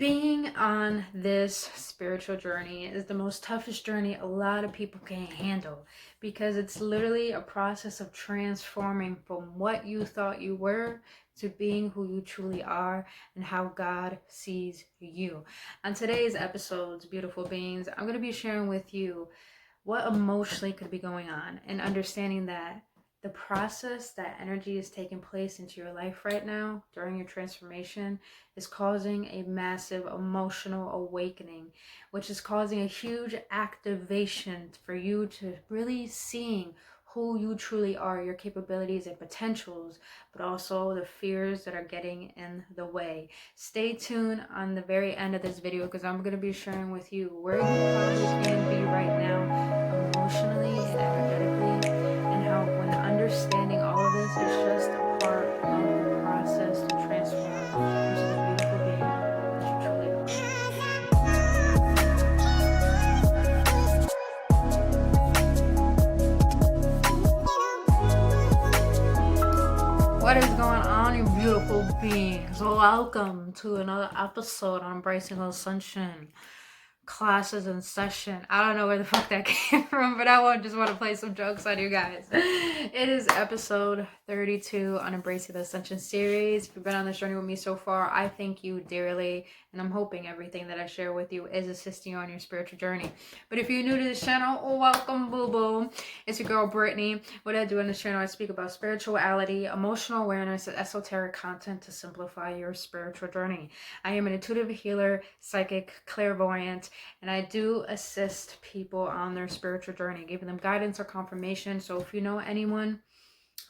Being on this spiritual journey is the most toughest journey a lot of people can't handle, because it's literally a process of transforming from what you thought you were to being who you truly are and how God sees you. On today's episodes, beautiful beings, I'm going to be sharing with you what emotionally could be going on and understanding that the process that energy is taking place into your life right now during your transformation is causing a massive emotional awakening, which is causing a huge activation for you to really seeing who you truly are, your capabilities and potentials, but also the fears that are getting in the way. Stay tuned on the very end of this video, because I'm going to be sharing with you where you probably can be right now emotionally and energetically, and how when understanding all of this is just a part of the process to transform into the beautiful being that you truly are. What is going on, you beautiful beings? Welcome to another episode on Embracing Ascension. Classes in session. I don't know where the fuck that came from, but I just want to play some jokes on you guys. It is episode 32 on Embracing the Ascension series. If you've been on this journey with me so far, I thank you dearly, and I'm hoping everything that I share with you is assisting you on your spiritual journey. But if you're new to this channel, welcome, boo-boo. It's your girl Brittny. What I do on this channel, I speak about spirituality, emotional awareness, and esoteric content to simplify your spiritual journey. I am an intuitive healer, psychic, clairvoyant, and I do assist people on their spiritual journey, giving them guidance or confirmation. So if you know anyone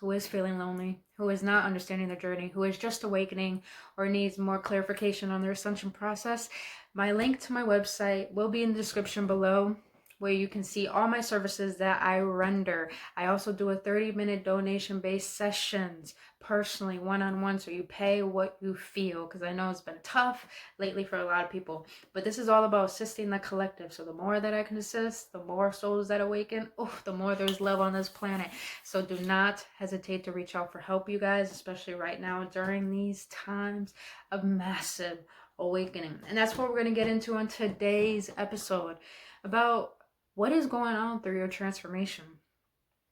who is feeling lonely, who is not understanding their journey, who is just awakening, or needs more clarification on their ascension process, my link to my website will be in the description below, where you can see all my services that I render. I also do a 30-minute donation-based sessions personally, one-on-one, so you pay what you feel, because I know it's been tough lately for a lot of people. But this is all about assisting the collective. So the more that I can assist, the more souls that awaken, the more there's love on this planet. So do not hesitate to reach out for help, you guys, especially right now during these times of massive awakening. And that's what we're going to get into on today's episode, about what is going on through your transformation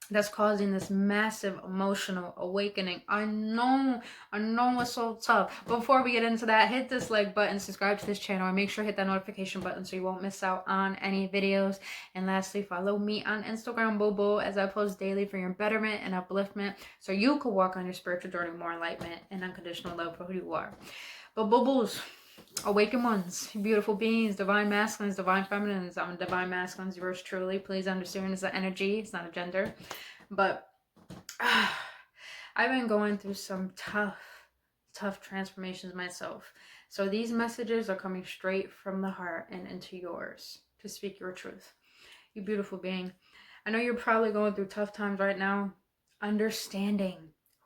that's causing this massive emotional awakening. I know it's so tough. Before we get into that, hit this like button, subscribe to this channel, and make sure to hit that notification button so you won't miss out on any videos. And lastly, follow me on Instagram, boo-boo, as I post daily for your betterment and upliftment, so you can walk on your spiritual journey more enlightenment and unconditional love for who you are. But boo-boos, awakened ones, beautiful beings, divine masculines, divine feminines. I'm a divine masculines, yours truly. Please understand it's an energy, it's not a gender. But I've been going through some tough transformations myself. So these messages are coming straight from the heart and into yours to speak your truth. You beautiful being. I know you're probably going through tough times right now, understanding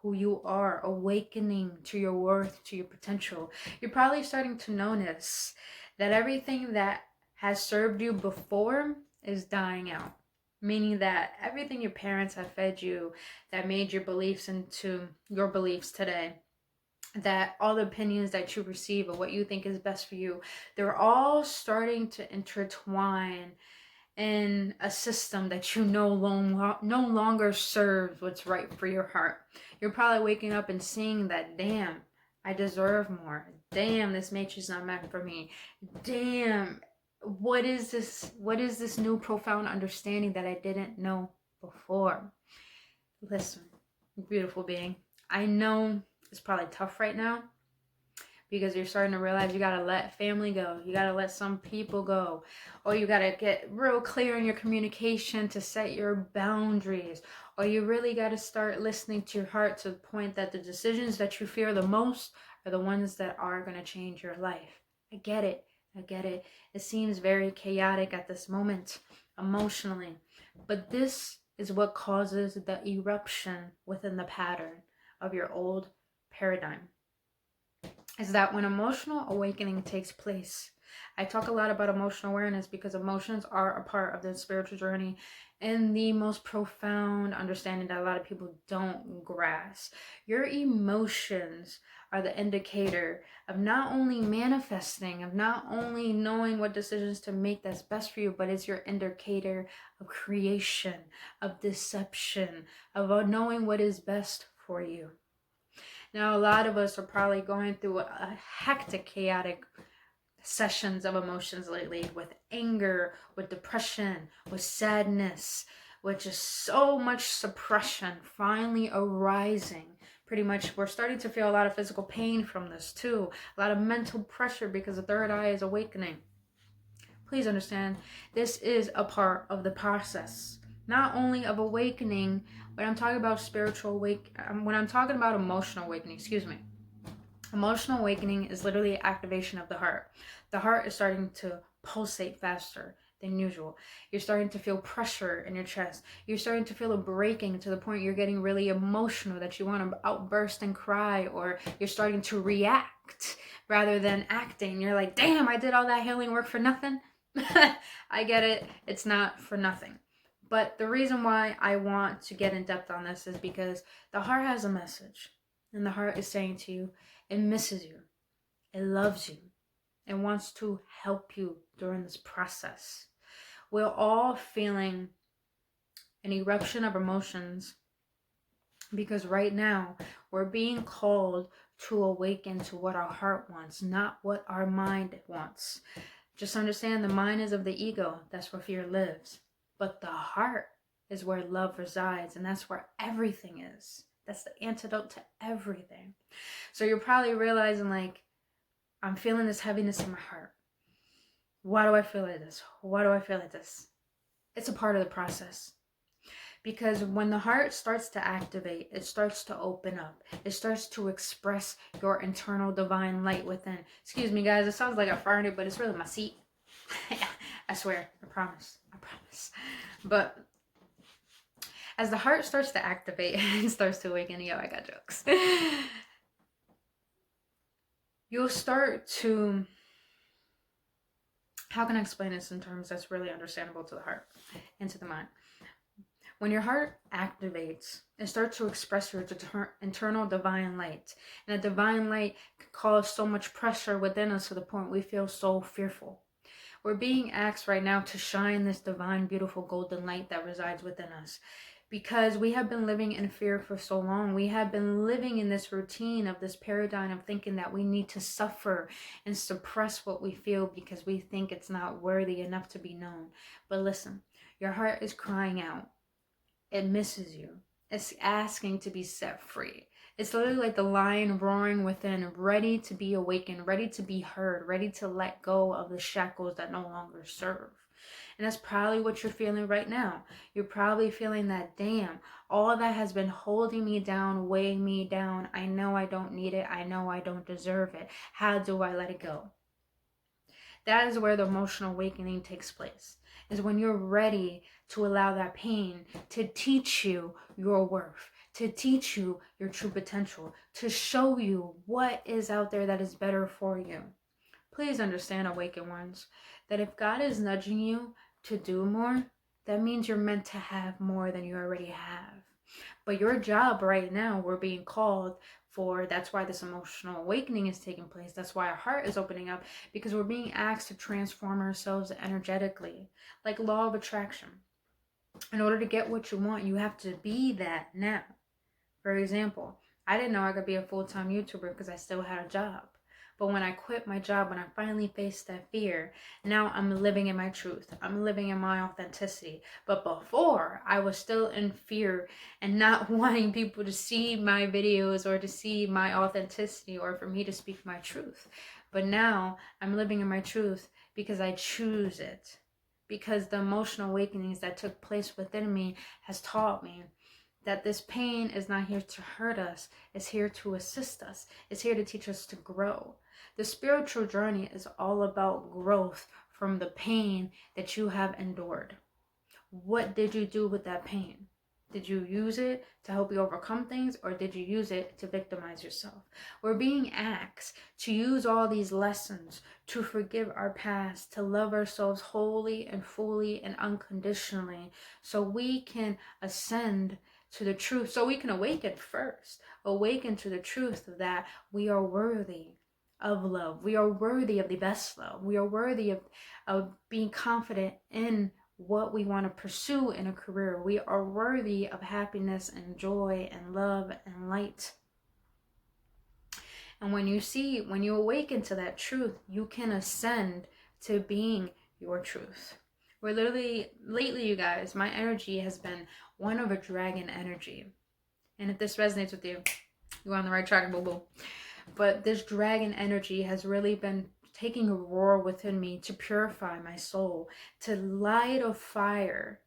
who you are, awakening to your worth, to your potential. You're probably starting to notice that everything that has served you before is dying out. Meaning that everything your parents have fed you that made your beliefs into your beliefs today, that all the opinions that you receive of what you think is best for you, they're all starting to intertwine in a system that you no longer serves what's right for your heart. You're probably waking up and seeing that, damn, I deserve more. Damn, this matrix not meant for me. Damn, what is this new profound understanding that I didn't know before? Listen, beautiful being, I know it's probably tough right now, because you're starting to realize you gotta let family go, you gotta let some people go, or you gotta get real clear in your communication to set your boundaries, or you really gotta start listening to your heart to the point that the decisions that you fear the most are the ones that are gonna change your life. I get it. It seems very chaotic at this moment emotionally, but this is what causes the eruption within the pattern of your old paradigm. Is that when emotional awakening takes place, I talk a lot about emotional awareness because emotions are a part of the spiritual journey and the most profound understanding that a lot of people don't grasp. Your emotions are the indicator of not only manifesting, of not only knowing what decisions to make that's best for you, but it's your indicator of creation, of deception, of knowing what is best for you. Now, a lot of us are probably going through a hectic, chaotic sessions of emotions lately, with anger, with depression, with sadness, with just so much suppression finally arising. Pretty much we're starting to feel a lot of physical pain from this too, a lot of mental pressure because the third eye is awakening. Please understand, this is a part of the process, not only of awakening, but I'm talking about spiritual when I'm talking about emotional awakening, excuse me. Emotional awakening is literally activation of the heart. The heart is starting to pulsate faster than usual. You're starting to feel pressure in your chest. You're starting to feel a breaking to the point you're getting really emotional that you want to outburst and cry, or you're starting to react rather than acting. You're like, damn, I did all that healing work for nothing. I get it. It's not for nothing. But the reason why I want to get in depth on this is because the heart has a message. And the heart is saying to you, it misses you. It loves you. It wants to help you during this process. We're all feeling an eruption of emotions because right now we're being called to awaken to what our heart wants, not what our mind wants. Just understand, the mind is of the ego. That's where fear lives. But the heart is where love resides, and that's where everything is. That's the antidote to everything. So you're probably realizing, like, I'm feeling this heaviness in my heart. Why do I feel like this? Why do I feel like this? It's a part of the process. Because when the heart starts to activate, it starts to open up. It starts to express your internal divine light within. Excuse me, guys. It sounds like I farted, but it's really my seat. I swear. I promise. I promise. But as the heart starts to activate and starts to awaken, yo, I got jokes. You'll start to... How can I explain this in terms that's really understandable to the heart and to the mind? When your heart activates, it starts to express your internal divine light. And the divine light can cause so much pressure within us to the point we feel so fearful. We're being asked right now to shine this divine, beautiful, golden light that resides within us. Because we have been living in fear for so long. We have been living in this routine of this paradigm of thinking that we need to suffer and suppress what we feel because we think it's not worthy enough to be known. But listen, your heart is crying out. It misses you. It's asking to be set free. It's literally like the lion roaring within, ready to be awakened, ready to be heard, ready to let go of the shackles that no longer serve. And that's probably what you're feeling right now. You're probably feeling that, damn, all that has been holding me down, weighing me down. I know I don't need it. I know I don't deserve it. How do I let it go? That is where the emotional awakening takes place, is when you're ready to allow that pain to teach you your worth, to teach you your true potential, to show you what is out there that is better for you. Please understand, awakened ones, that if God is nudging you to do more, that means you're meant to have more than you already have. But your job right now, we're being called for, that's why this emotional awakening is taking place. That's why our heart is opening up, because we're being asked to transform ourselves energetically, like law of attraction. In order to get what you want, you have to be that now. For example, I didn't know I could be a full-time YouTuber because I still had a job. But when I quit my job, when I finally faced that fear, now I'm living in my truth. I'm living in my authenticity. But before, I was still in fear and not wanting people to see my videos or to see my authenticity or for me to speak my truth. But now I'm living in my truth because I choose it. Because the emotional awakenings that took place within me has taught me that this pain is not here to hurt us. It's here to assist us. It's here to teach us to grow. The spiritual journey is all about growth from the pain that you have endured. What did you do with that pain? Did you use it to help you overcome things, or did you use it to victimize yourself? We're being asked to use all these lessons to forgive our past, to love ourselves wholly and fully and unconditionally, so we can ascend to the truth, so we can awaken first, awaken to the truth that we are worthy of love. We are worthy of the best love. We are worthy of being confident in what we want to pursue in a career. We are worthy of happiness and joy and love and light. And when you awaken to that truth, you can ascend to being your truth. We're literally, lately, you guys, my energy has been one of a dragon energy. And if this resonates with you, you're on the right track, boo boo. But this dragon energy has really been taking a roar within me to purify my soul, to light a fire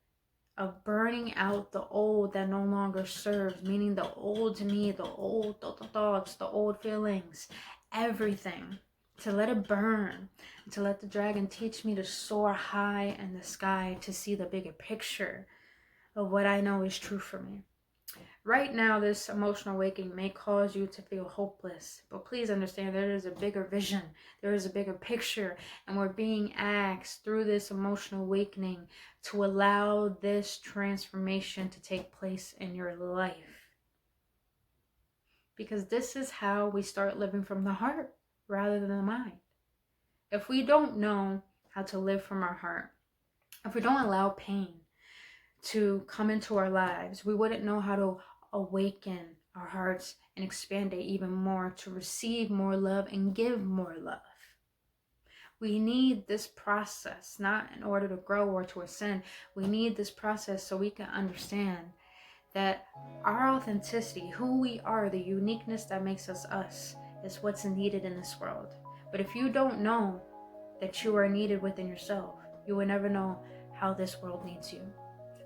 of burning out the old that no longer serves, meaning the old to me, the old thoughts, the old feelings, everything, to let it burn, to let the dragon teach me to soar high in the sky, to see the bigger picture of what I know is true for me. Right now, this emotional awakening may cause you to feel hopeless, but please understand there is a bigger vision, there is a bigger picture, and we're being asked through this emotional awakening to allow this transformation to take place in your life. Because this is how we start living from the heart rather than the mind. If we don't know how to live from our heart, if we don't allow pain to come into our lives, we wouldn't know how to awaken our hearts and expand it even more to receive more love and give more love. We need this process, not in order to grow or to ascend. We need this process so we can understand that our authenticity, who we are, the uniqueness that makes us us, is what's needed in this world. But if you don't know that you are needed within yourself, you will never know how this world needs you.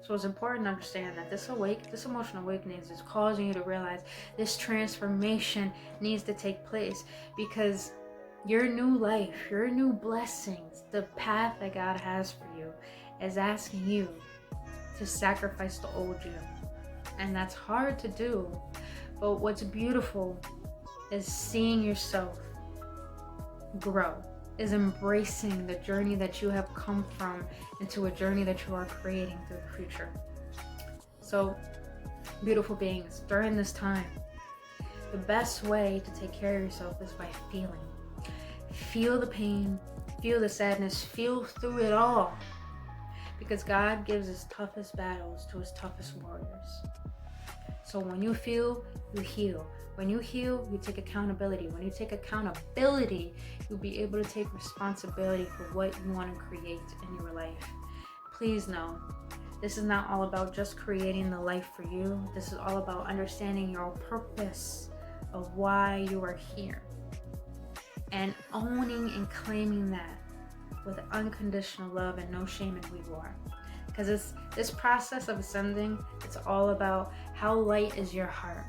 So it's important to understand that this emotional awakening is causing you to realize this transformation needs to take place, because your new life, your new blessings, the path that God has for you is asking you to sacrifice the old you. And that's hard to do. But what's beautiful is seeing yourself grow, is embracing the journey that you have come from into a journey that you are creating through the future. So, beautiful beings, during this time, the best way to take care of yourself is by feeling. Feel the pain, feel the sadness, feel through it all. Because God gives his toughest battles to his toughest warriors. So when you feel, you heal. When you heal, you take accountability. When you take accountability, you'll be able to take responsibility for what you want to create in your life. Please know, this is not all about just creating the life for you. This is all about understanding your purpose of why you are here. And owning and claiming that with unconditional love and no shame in who you are. Because this process of ascending, it's all about how light is your heart.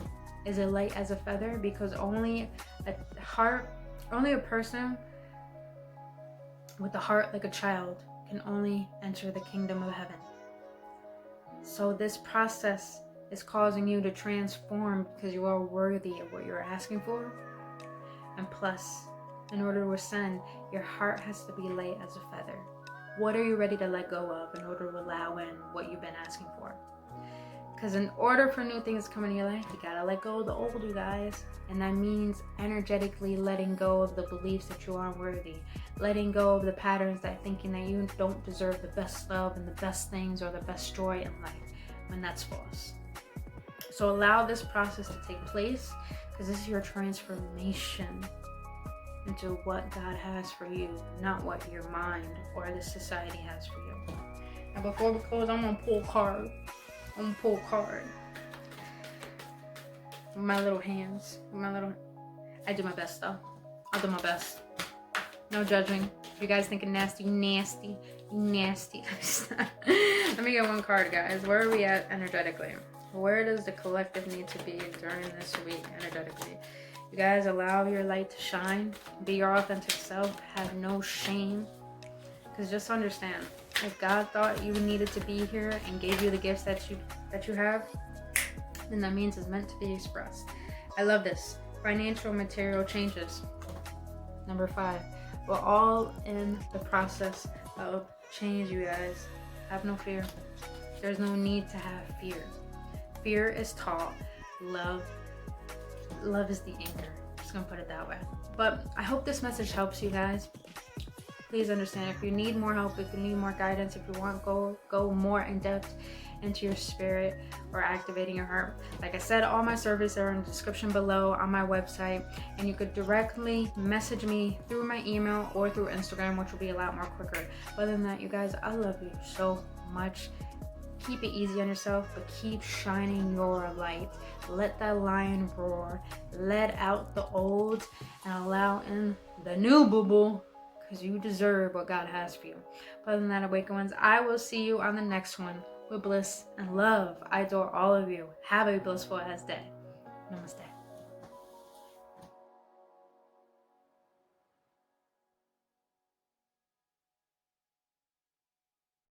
Is it light as a feather? Because only a person with a heart like a child can only enter the kingdom of heaven. So this process is causing you to transform because you are worthy of what you're asking for. And plus, in order to ascend, your heart has to be light as a feather. What are you ready to let go of in order to allow in what you've been asking for? Because in order for new things to come into your life, you gotta let go of the old, you guys. And that means energetically letting go of the beliefs that you aren't worthy. Letting go of the patterns that thinking that you don't deserve the best love and the best things or the best joy in life, when that's false. So allow this process to take place, because this is your transformation into what God has for you, not what your mind or the society has for you. And before we close, I'm gonna pull a card. With my little hands. I do my best though. I'll do my best. No judging. If you guys thinking nasty. Let me get one card, guys. Where are we at energetically? Where does the collective need to be during this week energetically? You guys, allow your light to shine. Be your authentic self. Have no shame. Because just understand, if God thought you needed to be here and gave you the gifts that that you have, then that means it's meant to be expressed. I love this. Financial material changes. Number 5. We're all in the process of change, you guys. Have no fear. There's no need to have fear. Fear is taught. Love is the anchor. Just gonna put it that way. But I hope this message helps you guys. Please understand, if you need more help, if you need more guidance, if you want to go more in depth into your spirit or activating your heart, like I said, all my services are in the description below on my website, and you could directly message me through my email or through Instagram, which will be a lot more quicker. But other than that, you guys, I love you so much. Keep it easy on yourself, but keep shining your light. Let that lion roar. Let out the old and allow in the new, boo-boo, because you deserve what God has for you. But other than that, Awakened Ones, I will see you on the next one with bliss and love. I adore all of you. Have a blissful ass day. Namaste.